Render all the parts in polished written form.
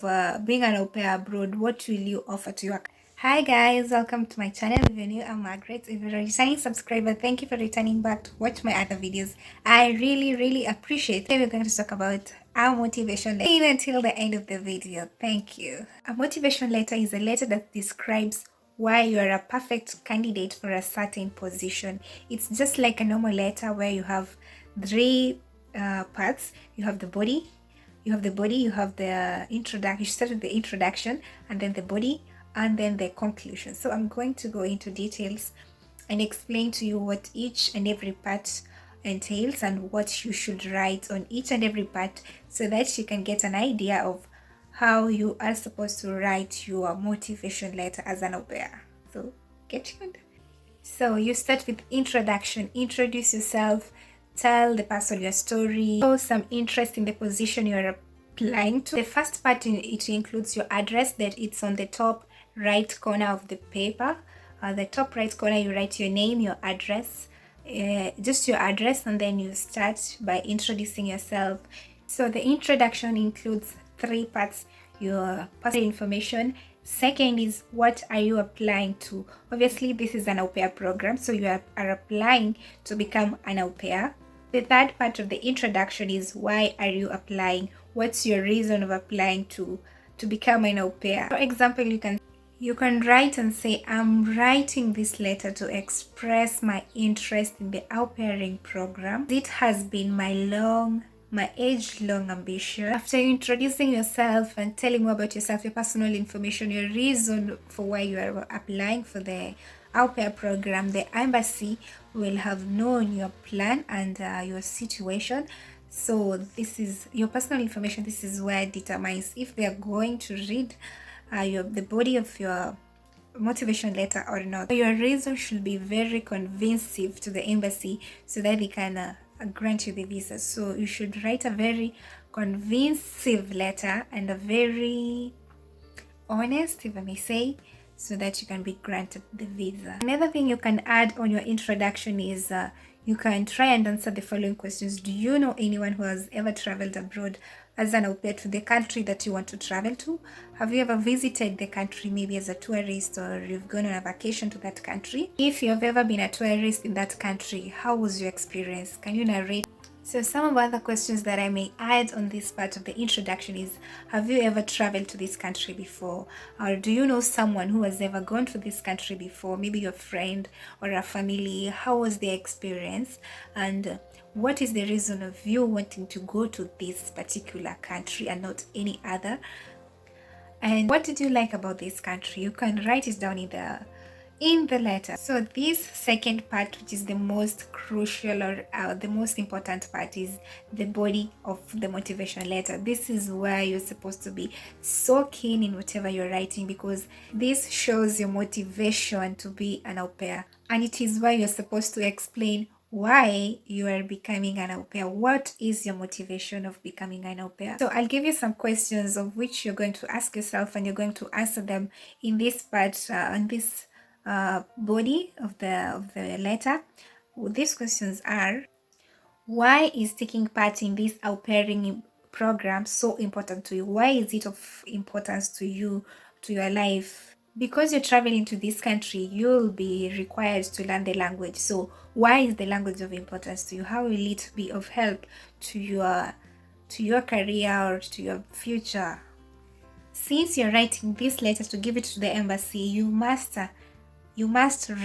being an au pair abroad, what will you offer to your... Hi guys, welcome to my channel. If you're new, I'm Margaret. If you're a returning subscriber, thank you for returning back to watch my other videos. I really appreciate it. Today we're going to talk about our motivation letter. Stay until the end of the video. Thank you. A motivation letter is a letter that describes why you are a perfect candidate for a certain position. It's just like a normal letter where you have three parts. You have the body, you have the introduction. You start with the introduction and then the body and then the conclusion. So I'm going to go into details and explain to you what each and every part entails and what you should write on each and every part so that you can get an idea of how you are supposed to write your motivation letter as an au pair. So get tuned. So you start with introduction. Introduce yourself, tell the person your story, show some interest in the position you're applying to. The first part it includes your address, that it's on the top right corner of the paper. The top right corner, you write your name, your address, just your address, and then you start by introducing yourself. So the introduction includes three parts: your personal information. Second is, what are you applying to? Obviously, this is an au pair program, so you are applying to become an au pair. The third part of the introduction is, why are you applying? What's your reason of applying to become an au pair? For example, you can write and say, I'm writing this letter to express my interest in the au pairing program. It has been my age-long ambition. After introducing yourself and telling more about yourself, your personal information, your reason for why you are applying for the au pair program, the embassy will have known your plan and your situation. So this is your personal information. This is where it determines if they are going to read the body of your motivation letter or not. Your reason should be very convincing to the embassy so that they can grant you the visa. So you should write a very convincing letter and a very honest, if I may say, so that you can be granted the visa. Another thing you can add on your introduction is you can try and answer the following questions. Do you know anyone who has ever traveled abroad as an au pair to the country that you want to travel to? Have you ever visited the country maybe as a tourist, or you've gone on a vacation to that country? If you have ever been a tourist in that country, how was your experience? Can you narrate? So some of other questions that I may add on this part of the introduction is, have you ever traveled to this country before? Or do you know someone who has ever gone to this country before? Maybe your friend or a family. How was their experience? And what is the reason of you wanting to go to this particular country and not any other? And what did you like about this country? You can write it down in the letter. So this second part, which is the most crucial or the most important part, is the body of the motivation letter. This is where you're supposed to be so keen in whatever you're writing, because this shows your motivation to be an au pair, and it is where you're supposed to explain why you are becoming an au pair. What is your motivation of becoming an au pair? So I'll give you some questions of which you're going to ask yourself, and you're going to answer them in this part, on this body of the letter. These questions are: why is taking part in this au pairing program so important to you? Why is it of importance to you, to your life? Because you're traveling to this country, you'll be required to learn the language. So why is the language of importance to you? How will it be of help to your career or to your future? Since you're writing this letter to give it to the embassy, you must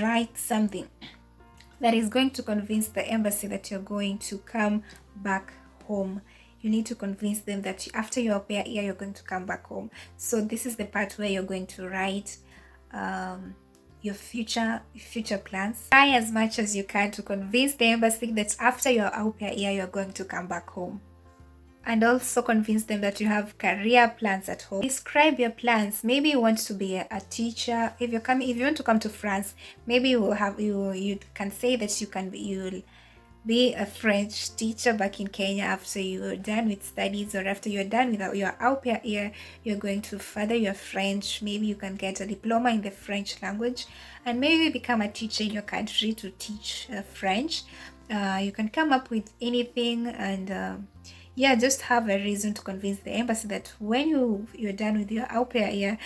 write something that is going to convince the embassy that you're going to come back home. You need to convince them that after your au pair year, you're going to come back home. So this is the part where you're going to write your future plans. Try as much as you can to convince the embassy that after your au pair year, you're going to come back home. And also convince them that you have career plans at home. Describe your plans. Maybe you want to be a teacher. If you want to come to France, maybe you can say that you'll be a French teacher back in Kenya after you're done with studies, or after you're done with your au pair year, you're going to further your French. Maybe you can get a diploma in the French language and maybe become a teacher in your country to teach French. You can come up with anything, and yeah, just have a reason to convince the embassy that when you're done with your au pair year,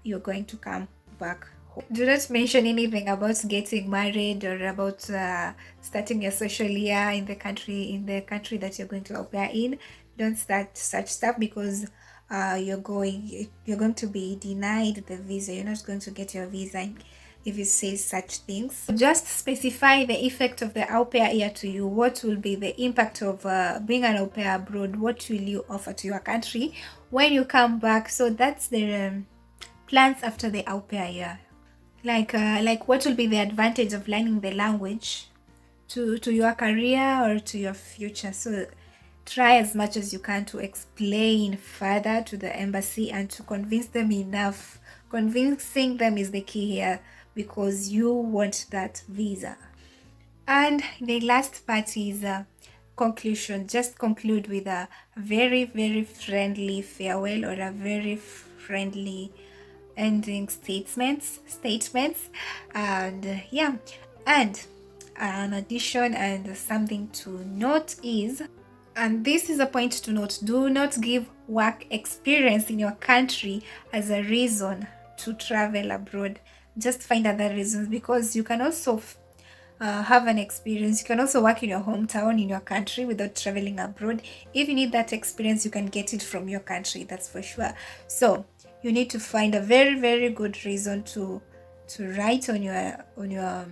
you're going to come back home. Do not mention anything about getting married or about starting your social year in the country that you're going to au pair in. Don't start such stuff because you're going to be denied the visa. You're not going to get your visa if you say such things. Just specify the effect of the au pair year to you. What will be the impact of being an au pair abroad? What will you offer to your country when you come back? So that's the plans after the au pair year. Like what will be the advantage of learning the language to your career or to your future? So try as much as you can to explain further to the embassy and to convince them enough. Convincing them is the key here because you want that visa. And the last part is conclusion. Just conclude with a very, very friendly farewell or a very friendly ending statements, and yeah. And an addition and something to note is, and this is a point to note, do not give work experience in your country as a reason to travel abroad. Just find other reasons, because you can also have an experience. You can also work in your hometown, in your country, without traveling abroad. If you need that experience, you can get it from your country, that's for sure. So you need to find a very, very good reason to write on your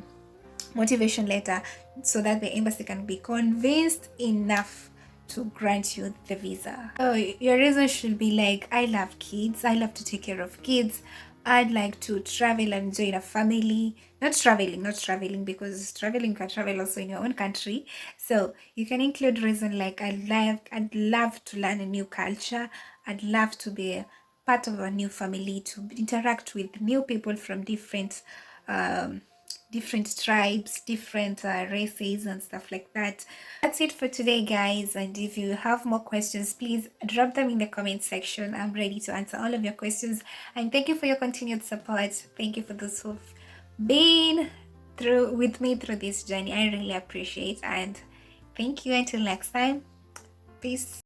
motivation letter, so that the embassy can be convinced enough to grant you the visa. So your reason should be like, I love kids, I love to take care of kids, I'd like to travel and join a family. Not traveling, because traveling, you can travel also in your own country. So you can include reason like, I'd love to learn a new culture, I'd love to be part of a new family, to interact with new people from um, different tribes, different races, and stuff like that. That's it for today, guys. And if you have more questions, please drop them in the comment section. I'm ready to answer all of your questions. And thank you for your continued support. Thank you for those who've been through with me through this journey. I really appreciate, and thank you. Until next time, peace.